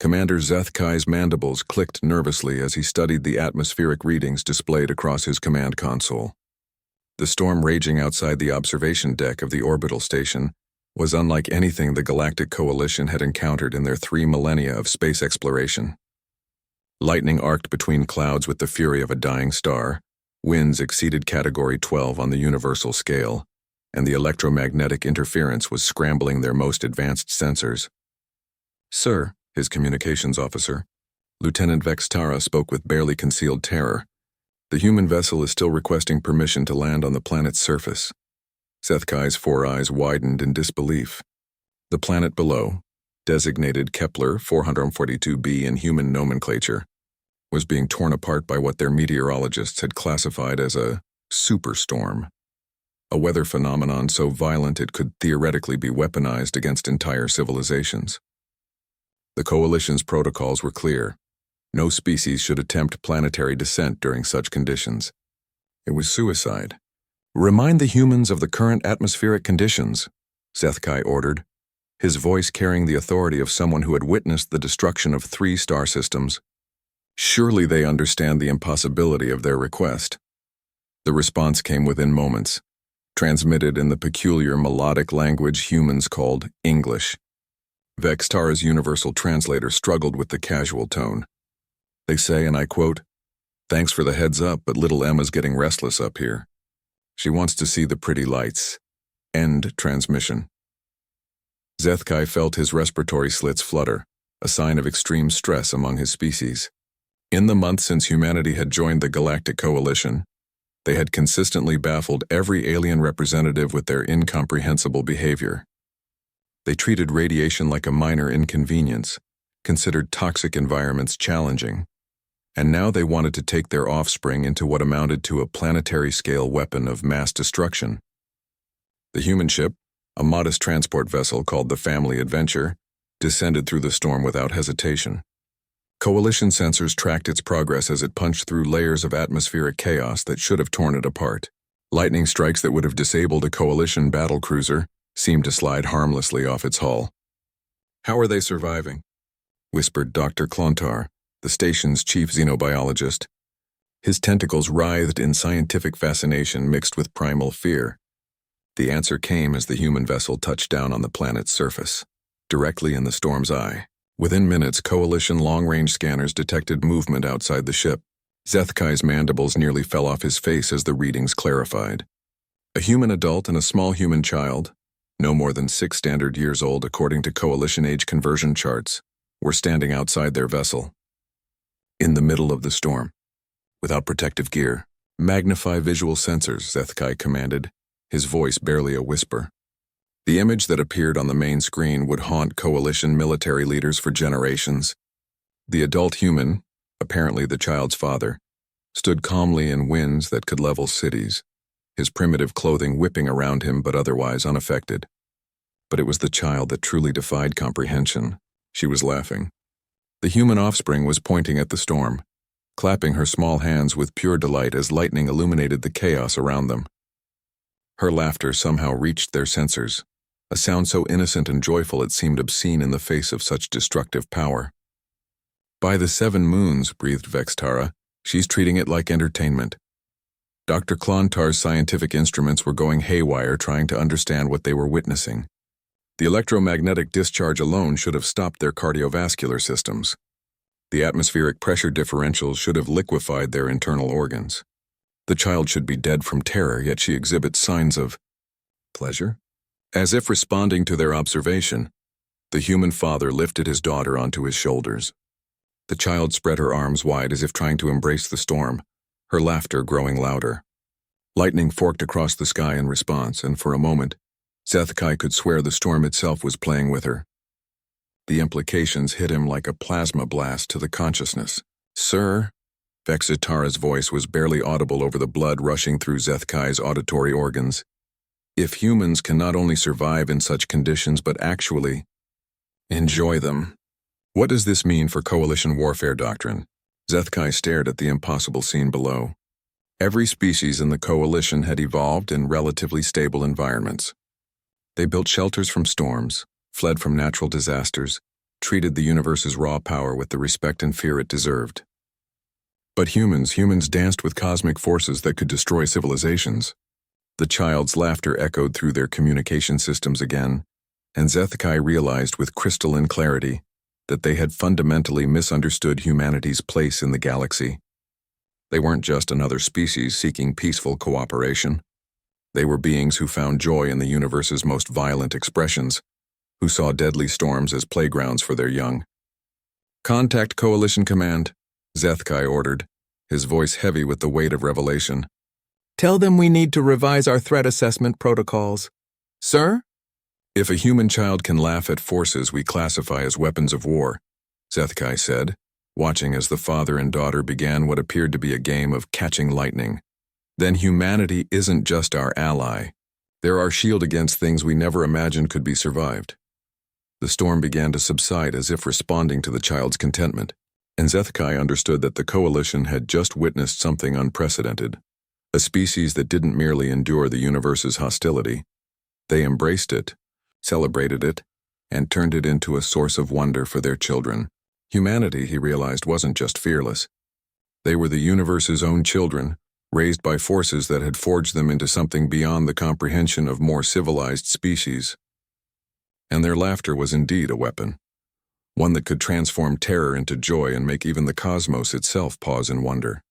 Commander Zethkai's mandibles clicked nervously as he studied the atmospheric readings displayed across his command console. The storm raging outside the observation deck of the orbital station was unlike anything the Galactic Coalition had encountered in their 3 millennia of space exploration. Lightning arced between clouds with the fury of a dying star, winds exceeded Category 12 on the universal scale, and the electromagnetic interference was scrambling their most advanced sensors. "Sir," his communications officer, Lieutenant Vextara spoke with barely concealed terror, "the human vessel is still requesting permission to land on the planet's surface." Zethkai's 4 eyes widened in disbelief. The planet below, designated Kepler 442b in human nomenclature, was being torn apart by what their meteorologists had classified as a superstorm, a weather phenomenon so violent it could theoretically be weaponized against entire civilizations. The Coalition's protocols were clear. No species should attempt planetary descent during such conditions. It was suicide. "Remind the humans of the current atmospheric conditions," Zethkai ordered, his voice carrying the authority of someone who had witnessed the destruction of 3 star systems. Surely they understand the impossibility of their request. The response came within moments, transmitted in the peculiar melodic language humans called English. Vextara's universal translator struggled with the casual tone. "They say, and I quote, 'Thanks for the heads up, but little Emma's getting restless up here. She wants to see the pretty lights. End transmission.'" Zethkai felt his respiratory slits flutter, a sign of extreme stress among his species. In the months since humanity had joined the Galactic Coalition, they had consistently baffled every alien representative with their incomprehensible behavior. They treated radiation like a minor inconvenience, considered toxic environments challenging, and now they wanted to take their offspring into what amounted to a planetary-scale weapon of mass destruction. The human ship, a modest transport vessel called the Family Adventure, descended through the storm without hesitation. Coalition sensors tracked its progress as it punched through layers of atmospheric chaos that should have torn it apart. Lightning strikes that would have disabled a Coalition battlecruiser seemed to slide harmlessly off its hull. "How are they surviving?" whispered Dr. Klontar, the station's chief xenobiologist. His tentacles writhed in scientific fascination mixed with primal fear. The answer came as the human vessel touched down on the planet's surface, directly in the storm's eye. Within minutes, Coalition long-range scanners detected movement outside the ship. Zethkai's mandibles nearly fell off his face as the readings clarified. A human adult and a small human child, no more than 6 standard years old according to Coalition age conversion charts, were standing outside their vessel. In the middle of the storm, without protective gear. "Magnify visual sensors," Zethkai commanded, his voice barely a whisper. The image that appeared on the main screen would haunt Coalition military leaders for generations. The adult human, apparently the child's father, stood calmly in winds that could level cities, his primitive clothing whipping around him but otherwise unaffected. But it was the child that truly defied comprehension. She was laughing. The human offspring was pointing at the storm, clapping her small hands with pure delight as lightning illuminated the chaos around them. Her laughter somehow reached their sensors, a sound so innocent and joyful it seemed obscene in the face of such destructive power. "By the 7 moons," breathed Vextara, "she's treating it like entertainment." Dr. Klontar's scientific instruments were going haywire trying to understand what they were witnessing. The electromagnetic discharge alone should have stopped their cardiovascular systems. The atmospheric pressure differentials should have liquefied their internal organs. The child should be dead from terror, yet she exhibits signs of pleasure. As if responding to their observation, the human father lifted his daughter onto his shoulders. The child spread her arms wide as if trying to embrace the storm, her laughter growing louder. Lightning forked across the sky in response, and for a moment, Zethkai could swear the storm itself was playing with her. The implications hit him like a plasma blast to the consciousness. "Sir," Vexitara's voice was barely audible over the blood rushing through Zethkai's auditory organs. "If humans can not only survive in such conditions but actually enjoy them, what does this mean for coalition warfare doctrine?" Zethkai stared at the impossible scene below. Every species in the coalition had evolved in relatively stable environments. They built shelters from storms, fled from natural disasters, treated the universe's raw power with the respect and fear it deserved. But humans danced with cosmic forces that could destroy civilizations. The child's laughter echoed through their communication systems again, and HFY realized with crystalline clarity that they had fundamentally misunderstood humanity's place in the galaxy. They weren't just another species seeking peaceful cooperation. They were beings who found joy in the universe's most violent expressions, who saw deadly storms as playgrounds for their young. "Contact Coalition Command," HFY ordered, his voice heavy with the weight of revelation. "Tell them we need to revise our threat assessment protocols." "Sir?" "If a human child can laugh at forces we classify as weapons of war," HFY said, watching as the father and daughter began what appeared to be a game of catching lightning, "then humanity isn't just our ally. They're our shield against things we never imagined could be survived." The storm began to subside as if responding to the child's contentment, and HFY understood that the coalition had just witnessed something unprecedented, a species that didn't merely endure the universe's hostility. They embraced it, celebrated it, and turned it into a source of wonder for their children. Humanity, he realized, wasn't just fearless. They were the universe's own children, raised by forces that had forged them into something beyond the comprehension of more civilized species. And their laughter was indeed a weapon, one that could transform terror into joy and make even the cosmos itself pause in wonder.